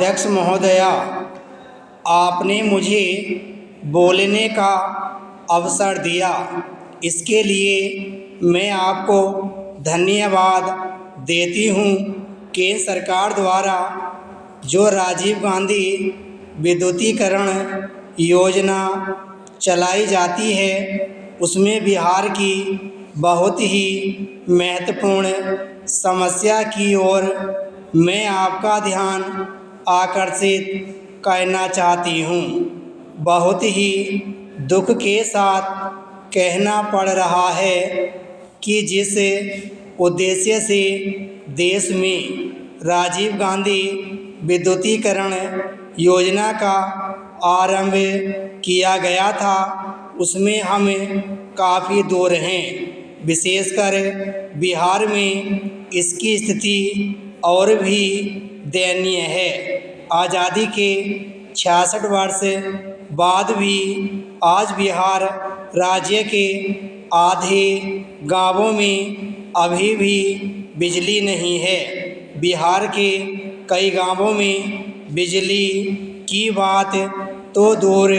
अध्यक्ष महोदया, आपने मुझे बोलने का अवसर दिया, इसके लिए मैं आपको धन्यवाद देती हूँ। केंद्र सरकार द्वारा जो राजीव गांधी विद्युतीकरण योजना चलाई जाती है, उसमें बिहार की बहुत ही महत्वपूर्ण समस्या की ओर मैं आपका ध्यान आकर्षित करना चाहती हूँ। बहुत ही दुख के साथ कहना पड़ रहा है कि जिस उद्देश्य से देश में राजीव गांधी विद्युतीकरण योजना का आरंभ किया गया था, उसमें हम काफ़ी दूर हैं। विशेषकर बिहार में इसकी स्थिति और भी दयनीय है। आज़ादी के 66 वर्ष बाद भी आज बिहार राज्य के आधे गांवों में अभी भी बिजली नहीं है। बिहार के कई गांवों में बिजली की बात तो दूर,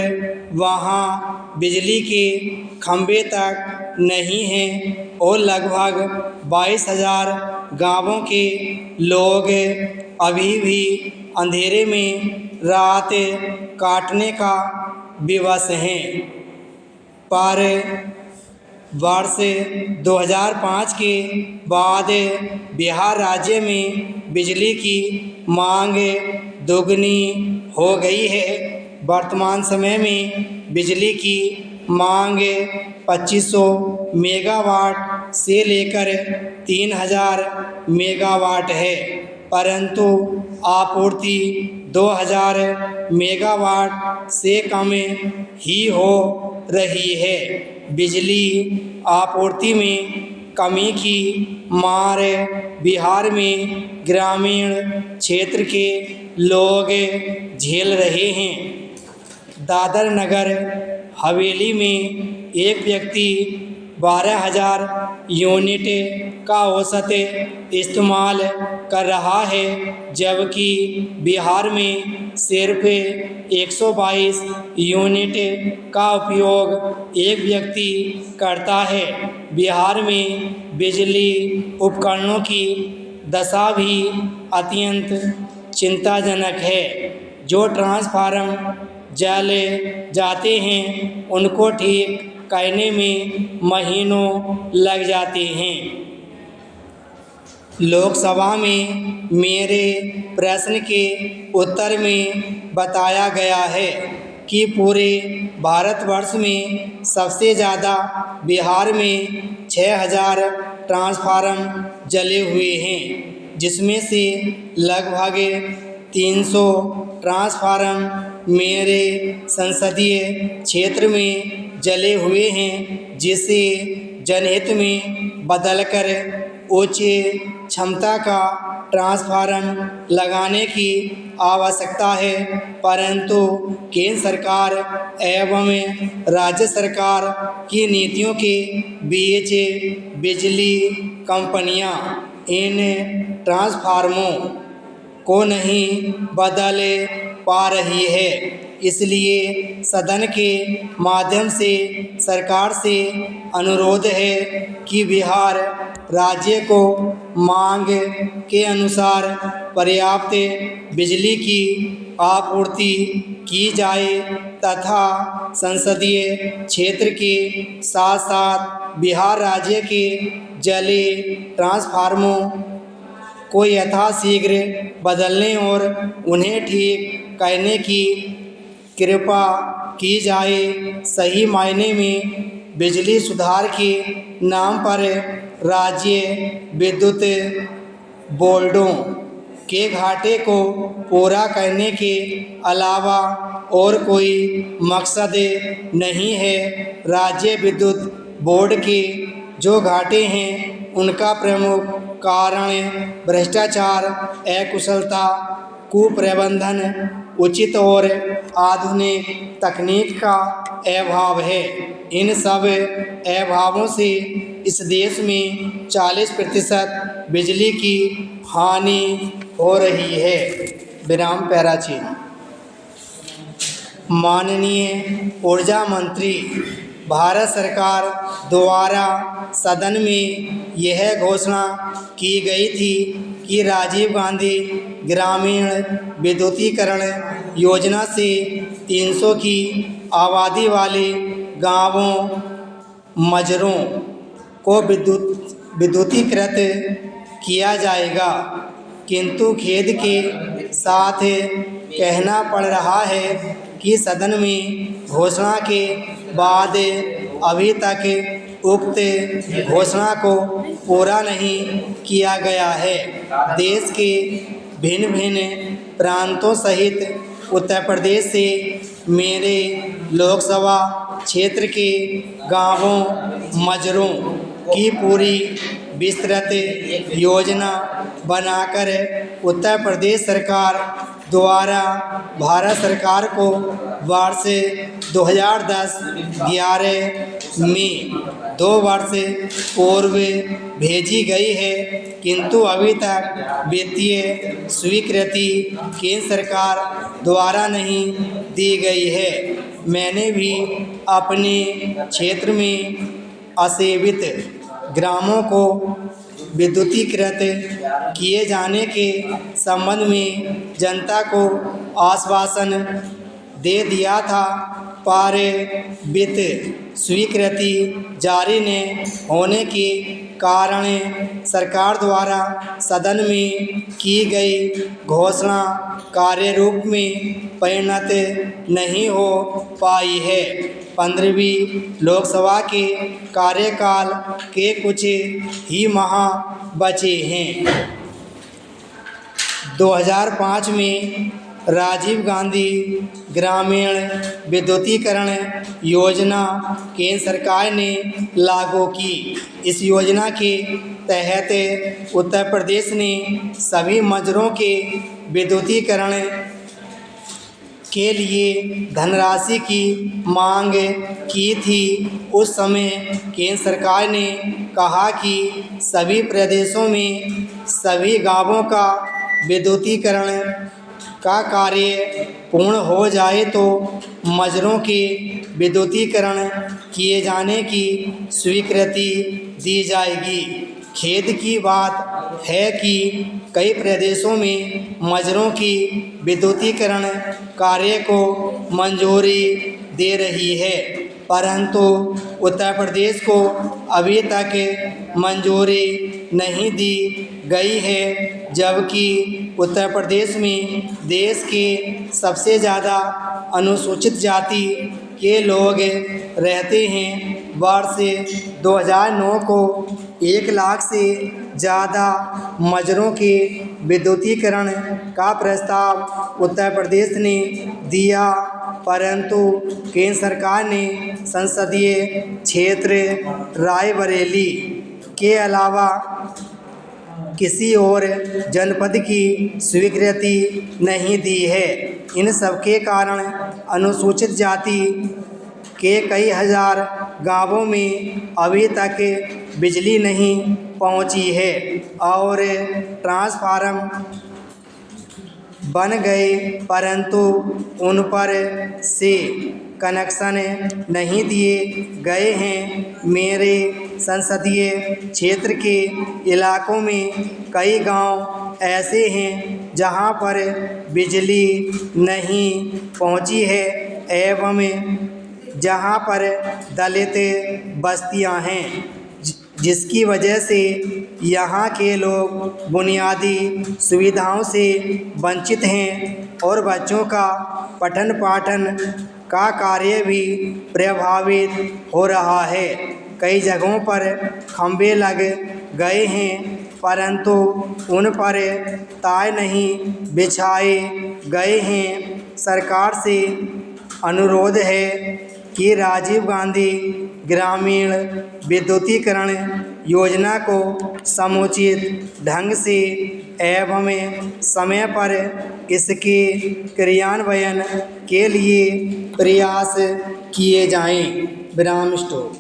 वहां बिजली के खंभे तक नहीं हैं और लगभग 22,000 गांवों के लोग अभी भी अंधेरे में रात काटने का विवश हैं। पर वर्ष 2005 के बाद बिहार राज्य में बिजली की मांग दोगुनी हो गई है। वर्तमान समय में बिजली की मांग 2500 मेगावाट से लेकर 3000 मेगावाट है, परंतु आपूर्ति 2000 मेगावाट से कम ही हो रही है। बिजली आपूर्ति में कमी की मार बिहार में ग्रामीण क्षेत्र के लोग झेल रहे हैं। दादर नगर हवेली में एक व्यक्ति 12,000 यूनिट का औसत इस्तेमाल कर रहा है, जबकि बिहार में सिर्फ 122 यूनिट का उपयोग एक व्यक्ति करता है। बिहार में बिजली उपकरणों की दशा भी अत्यंत चिंताजनक है। जो ट्रांसफार्मर जल जाते हैं, उनको ठीक करने में महीनों लग जाते हैं। लोकसभा में मेरे प्रश्न के उत्तर में बताया गया है कि पूरे भारतवर्ष में सबसे ज़्यादा बिहार में 6,000 ट्रांसफार्मर जले हुए हैं, जिसमें से लगभग 300 ट्रांसफार्मर मेरे संसदीय क्षेत्र में जले हुए हैं, जिसे जनहित में बदलकर उच्च क्षमता का ट्रांसफार्मर लगाने की आवश्यकता है। परंतु केंद्र सरकार एवं राज्य सरकार की नीतियों के बीच बिजली कंपनियां इन ट्रांसफार्मरों को नहीं बदल पा रही है। इसलिए सदन के माध्यम से सरकार से अनुरोध है कि बिहार राज्य को मांग के अनुसार पर्याप्त बिजली की आपूर्ति की जाए तथा संसदीय क्षेत्र के साथ साथ बिहार राज्य के जले ट्रांसफार्मरों को यथाशीघ्र बदलने और उन्हें ठीक करने की कृपा की जाए। सही मायने में बिजली सुधार के नाम पर राज्य विद्युत बोर्डों के घाटे को पूरा करने के अलावा और कोई मकसद नहीं है। राज्य विद्युत बोर्ड के जो घाटे हैं, उनका प्रमुख कारण भ्रष्टाचार, अकुशलता, कुप्रबंधन, उचित और आधुनिक तकनीक का अभाव है। इन सब अभावों से इस देश में 40% बिजली की हानि हो रही है। विराम पैराचीन। माननीय ऊर्जा मंत्री, भारत सरकार द्वारा सदन में यह घोषणा की गई थी कि राजीव गांधी ग्रामीण विद्युतीकरण योजना से 300 की आबादी वाले गांवों मजरों को विद्युतीकृत किया जाएगा, किंतु खेद के साथ कहना पड़ रहा है कि सदन में घोषणा के बाद अभी तक उक्त घोषणा को पूरा नहीं किया गया है। देश के भिन्न भिन्न प्रांतों सहित उत्तर प्रदेश से मेरे लोकसभा क्षेत्र के गांवों मजरों की पूरी विस्तृत योजना बनाकर उत्तर प्रदेश सरकार द्वारा भारत सरकार को वर्ष 2010-11 में 2 वर्ष पूर्व भेजी गई है, किंतु अभी तक वित्तीय स्वीकृति केंद्र सरकार द्वारा नहीं दी गई है। मैंने भी अपने क्षेत्र में असेवित ग्रामों को विद्युतीकृत किए जाने के संबंध में जनता को आश्वासन दे दिया था, पर वित्त स्वीकृति जारी न होने के कारण सरकार द्वारा सदन में की गई घोषणा कार्य रूप में परिणत नहीं हो पाई है। 15वीं लोकसभा के कार्यकाल के कुछ ही माह बचे हैं। 2005 में राजीव गांधी ग्रामीण विद्युतीकरण योजना केंद्र सरकार ने लागू की। इस योजना के तहत उत्तर प्रदेश ने सभी मजरों के विद्युतीकरण के लिए धनराशि की मांग की थी। उस समय केंद्र सरकार ने कहा कि सभी प्रदेशों में सभी गांवों का विद्युतीकरण का कार्य पूर्ण हो जाए तो मजरों के विद्युतीकरण किए जाने की स्वीकृति दी जाएगी। खेद की बात है कि कई प्रदेशों में मजरों की विद्युतीकरण कार्य को मंजूरी दे रही है, परंतु उत्तर प्रदेश को अभी तक मंजूरी नहीं दी गई है, जबकि उत्तर प्रदेश में देश के सबसे ज़्यादा अनुसूचित जाति के लोग रहते हैं। वर्ष 2009 को 1 लाख से ज़्यादा मजरों के विद्युतीकरण का प्रस्ताव उत्तर प्रदेश ने दिया, परंतु केंद्र सरकार ने संसदीय क्षेत्र रायबरेली के अलावा किसी और जनपद की स्वीकृति नहीं दी है। इन सब के कारण अनुसूचित जाति के कई हजार गांवों में अभी तक बिजली नहीं पहुंची है और ट्रांसफार्मर बन गए, परंतु उन पर से कनेक्शन नहीं दिए गए हैं। मेरे संसदीय क्षेत्र के इलाकों में कई गांव ऐसे हैं जहां पर बिजली नहीं पहुंची है एवं जहां पर दलित बस्तियां हैं, जिसकी वजह से यहाँ के लोग बुनियादी सुविधाओं से वंचित हैं और बच्चों का पठन पाठन का कार्य भी प्रभावित हो रहा है। कई जगहों पर खंभे लग गए हैं, परंतु उन पर तार नहीं बिछाए गए हैं। सरकार से अनुरोध है कि राजीव गांधी ग्रामीण विद्युतीकरण योजना को समुचित ढंग से एवं समय पर इसके क्रियान्वयन के लिए प्रयास किए जाएं। विराम स्टॉप।